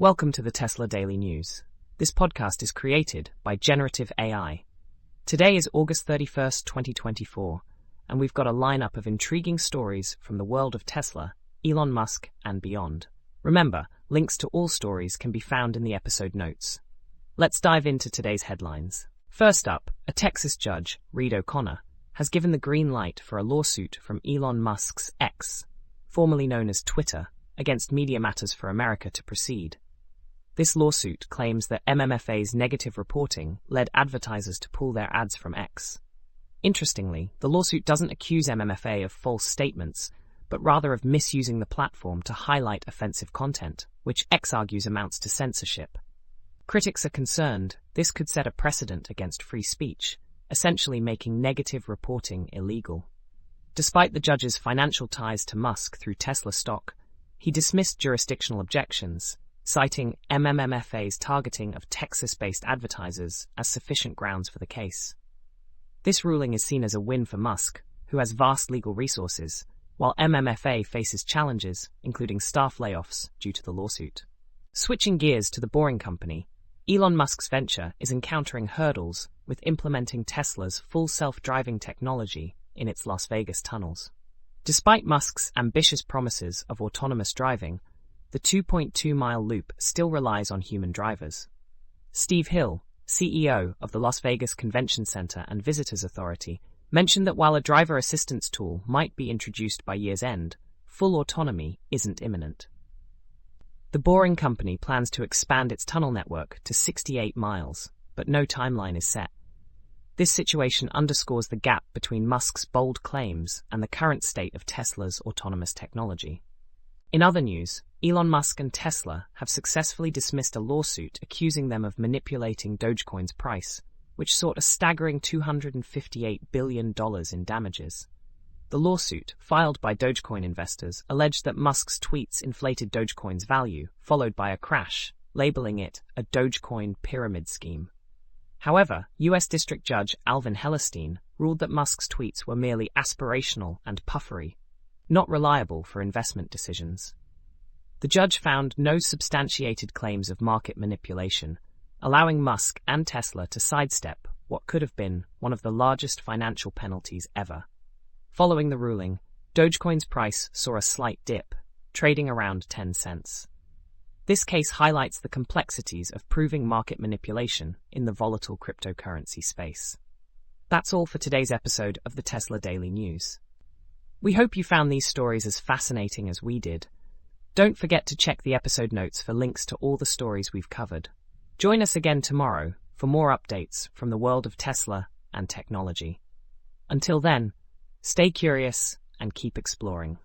Welcome to the Tesla Daily News. This podcast is created by Generative AI. Today is August 31st, 2024, and we've got a lineup of intriguing stories from the world of Tesla, Elon Musk, and beyond. Remember, links to all stories can be found in the episode notes. Let's dive into today's headlines. First up, a Texas judge, Reed O'Connor, has given the green light for a lawsuit from Elon Musk's X, formerly known as Twitter, against Media Matters for America to proceed. This lawsuit claims that MMFA's negative reporting led advertisers to pull their ads from X. Interestingly, the lawsuit doesn't accuse MMFA of false statements, but rather of misusing the platform to highlight offensive content, which X argues amounts to censorship. Critics are concerned this could set a precedent against free speech, essentially making negative reporting illegal. Despite the judge's financial ties to Musk through Tesla stock, he dismissed jurisdictional objections, citing MMFA's targeting of Texas-based advertisers as sufficient grounds for the case. This ruling is seen as a win for Musk, who has vast legal resources, while MMFA faces challenges, including staff layoffs, due to the lawsuit. Switching gears to the Boring Company, Elon Musk's venture is encountering hurdles with implementing Tesla's full self-driving technology in its Las Vegas tunnels. Despite Musk's ambitious promises of autonomous driving, the 2.2-mile loop still relies on human drivers. Steve Hill, CEO of the Las Vegas Convention Center and Visitors Authority, mentioned that while a driver assistance tool might be introduced by year's end, full autonomy isn't imminent. The Boring Company plans to expand its tunnel network to 68 miles, but no timeline is set. This situation underscores the gap between Musk's bold claims and the current state of Tesla's autonomous technology. In other news, Elon Musk and Tesla have successfully dismissed a lawsuit accusing them of manipulating Dogecoin's price, which sought a staggering $258 billion in damages. The lawsuit, filed by Dogecoin investors, alleged that Musk's tweets inflated Dogecoin's value, followed by a crash, labeling it a Dogecoin pyramid scheme. However, U.S. District Judge Alvin Hellerstein ruled that Musk's tweets were merely aspirational and puffery, not reliable for investment decisions. The judge found no substantiated claims of market manipulation, allowing Musk and Tesla to sidestep what could have been one of the largest financial penalties ever. Following the ruling, Dogecoin's price saw a slight dip, trading around 10 cents. This case highlights the complexities of proving market manipulation in the volatile cryptocurrency space. That's all for today's episode of the Tesla Daily News. We hope you found these stories as fascinating as we did. Don't forget to check the episode notes for links to all the stories we've covered. Join us again tomorrow for more updates from the world of Tesla and technology. Until then, stay curious and keep exploring.